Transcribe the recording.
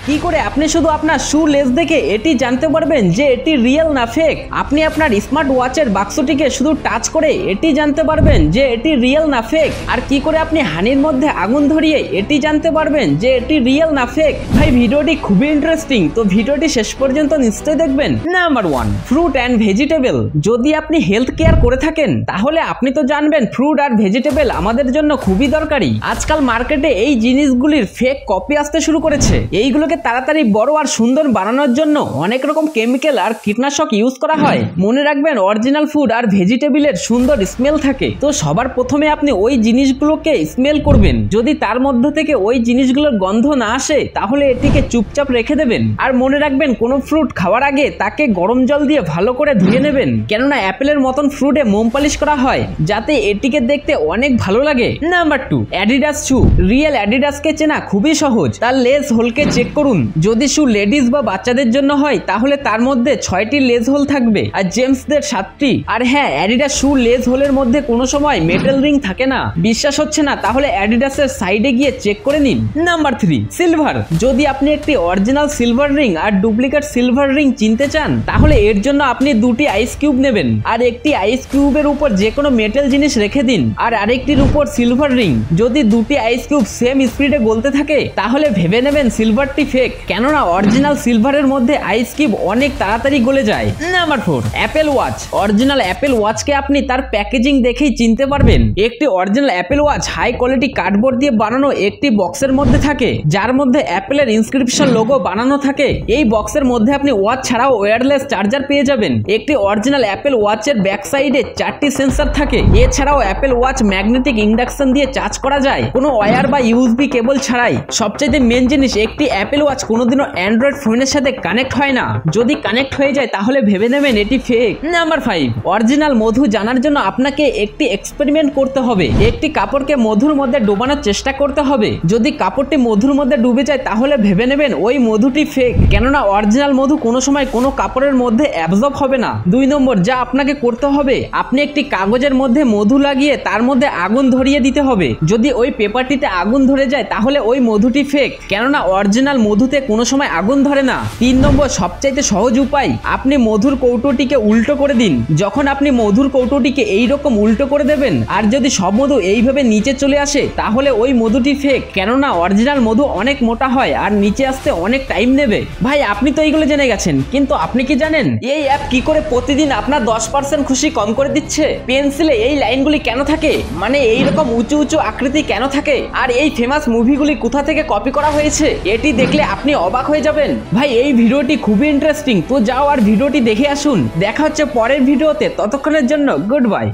কি করে আপনি শুধু আপনার শু লেস দেখে এটি জানতে পারবেন যে এটি রিয়েল না ফেক? আপনি আপনার স্মার্ট ওয়াচের বাক্সটিকে শুধু টাচ করে এটি জানতে পারবেন যে এটি রিয়েল না ফেক? আর কি করে আপনি হানির মধ্যে আগুন ধরিয়ে এটি জানতে পারবেন যে এটি রিয়েল না ফেক? ভাই ভিডিওটি খুবই ইন্টারেস্টিং, তো ভিডিওটি শেষ পর্যন্ত নিশ্চয়ই দেখবেন। Number 1, fruit and vegetable. যদি আপনি হেলথ কেয়ার করে থাকেন তাহলে আপনি তো জানবেন ফ্রুট আর ভেজিটেবল আমাদের জন্য খুবই দরকারি। আজকাল মার্কেটে এই জিনিসগুলির ফেক কপি আসতে শুরু করেছে। এইগুলোকে তাড়াতাড়ি বড় আর সুন্দর বানানোর জন্য অনেক রকম কেমিক্যাল আর কীটনাশক ইউজ করা হয়। মনে রাখবেন অরিজিনাল ফুড আর ভেজিটেবলের সুন্দর স্মেল থাকে। তো সবার প্রথমে আপনি ওই জিনিসগুলোকে স্মেল করবেন। যদি তার মধ্যে থেকে ওই জিনিসগুলোর গন্ধ না আসে তাহলে এটিকে চুপচাপ রেখে দেবেন। আর মনে রাখবেন কোনো ফ্রুট খাওয়ার আগে তাকে গরম জল দিয়ে ভালো করে ধুয়ে নেবেন, কেননা অ্যাপেলের মতন ফ্রুটে মোম পালিশ করা হয় যাতে এটিকে দেখতে অনেক ভালো লাগে। নাম্বার 2, অ্যাডিডাস শু। রিয়েল অ্যাডিডাসকে চেনা খুবই সহজ। তার লেস হোলকে চেক করুন। যদি শু লেডিস বা বাচ্চাদের জন্য হয় তাহলে তার মধ্যে 6টি লেস হোল থাকবে আর জেমসদের 7টি। আর হ্যাঁ, অ্যাডিডাস শু লেস হোলের মধ্যে কোনো সময় মেটাল রিং থাকে না। বিশ্বাস হচ্ছে না তাহলে অ্যাডিডাসের সাইডে গিয়ে চেক করে নিন। Number 3, silver. যদি আপনি একটি অরিজিনাল সিলভার রিং আর ডুপ্লিকেট সিলভার রিং চিনতে চান তাহলে এর জন্য আপনি 2টি আইস কিউব নেবেন আর একটি আইস কিউবের উপর যে কোনো মেটাল জিনিস রেখে দিন আর আরেকটির উপর সিলভার রিং। যদি 2টি আইস কিউব সেম স্পিডে গলতে থাকে তাহলে ভেবে নেবেন সিলভারটি ফেক, কেননা অরিজিনাল সিলভারের মধ্যে আইস কিউব অনেক তাড়াতাড়ি গলে যায়। Number 4, Apple watch. Original Apple ওয়াচকে আপনি তার প্যাকেজিং দেখেই চিনতে পারবেন। একটি original Apple watch high quality cardboard দিয়ে বানানো একটি বক্সের মধ্যে থাকে যার মধ্যে অ্যাপেলের ইনস্ক্রিপশন লোগো বানানো থাকে। এই বক্সের মধ্যে আপনি ওয়াচ ছাড়াও ওয়্যারলেস চার্জার পেয়ে যাবেন। একটি অরিজিনাল অ্যাপেল ওয়াচের ব্যাক সাইডে 4টি সেন্সর থাকে। এছাড়াও অ্যাপেল ওয়াচ ম্যাগনেটিক ইন্ডাকশন দিয়ে চার্জ করা যায় কোনো ওয়্যার বা ইউএসবি কেবল ছাড়াই। সবচেয়ে মেন জিনিস, একটি অ্যাপেল ওয়াচ কোনোদিনও অ্যান্ড্রয়েড ফোনের সাথে কানেক্ট হয় না। যদি কানেক্ট হয়ে যায় তাহলে ভেবে নেবেন এটি ফেক। নাম্বার 5, অরিজিনাল মধু জানার জন্য আপনাকে একটি এক্সপেরিমেন্ট করতে হবে। একটি কাপড়কে মধুর মধ্যে ডোবানোর চেষ্টা করতে হবে। যদি কাপড়টি মধুর মধ্যে ডুবে যায় তাহলে ভেবে নেবেন ওই মধুটি ফেক, কেননা অরিজিনাল মধু কোনো সময় কোনো কাপড়ের মধ্যে অ্যাবজর্ব হবে না। 2 নম্বর, যা আপনাকে করতে হবে, আপনি একটি কাগজের মধ্যে মধু লাগিয়ে তার মধ্যে আগুন ধরিয়ে দিতে হবে। যদি ওই পেপারটিতে আগুন ধরে যায় তাহলে ওই মধুটি ফেক, কেননা অরিজিনাল মধুতে কোনো সময় আগুন ধরে না। 3 নম্বর, সবচাইতে সহজ উপায়, আপনি মধুর কৌটোটিকে উল্টো করে দিন। যখন আপনি মধুর কৌটোটিকে এইরকম উল্টো করে দেবেন আর যদি সব মধু এইভাবে নিচে চলে আসে তাহলে ওই মধুটি ফেক, কেননা অরিজিনাল মধু অনেক মোটা হয় আর নিচে আসতে অনেক টাইম নেবে। ভাই আপনি তো এইগুলো জেনে গেছেন, কিন্তু আপনি কি জানেন এই অ্যাপ কি করে প্রতিদিন আপনার 10% খুশি কম করে দিচ্ছে? পেন্সিলে এই লাইনগুলি কেন থাকে, মানে এইরকম উঁচু উঁচু আকৃতি কেন থাকে, আর এই ফেমাস মুভিগুলি কোথা থেকে কপি করা হয়েছে, এটি দেখলে আপনি অবাক হয়ে যাবেন। ভাই এই ভিডিওটি খুবই ইন্টারেস্টিং, তো যাও আর ভিডিওটি দেখে আসুন। দেখা হচ্ছে পরের ভিডিওতে, ততক্ষণের জন্য গুড বাই।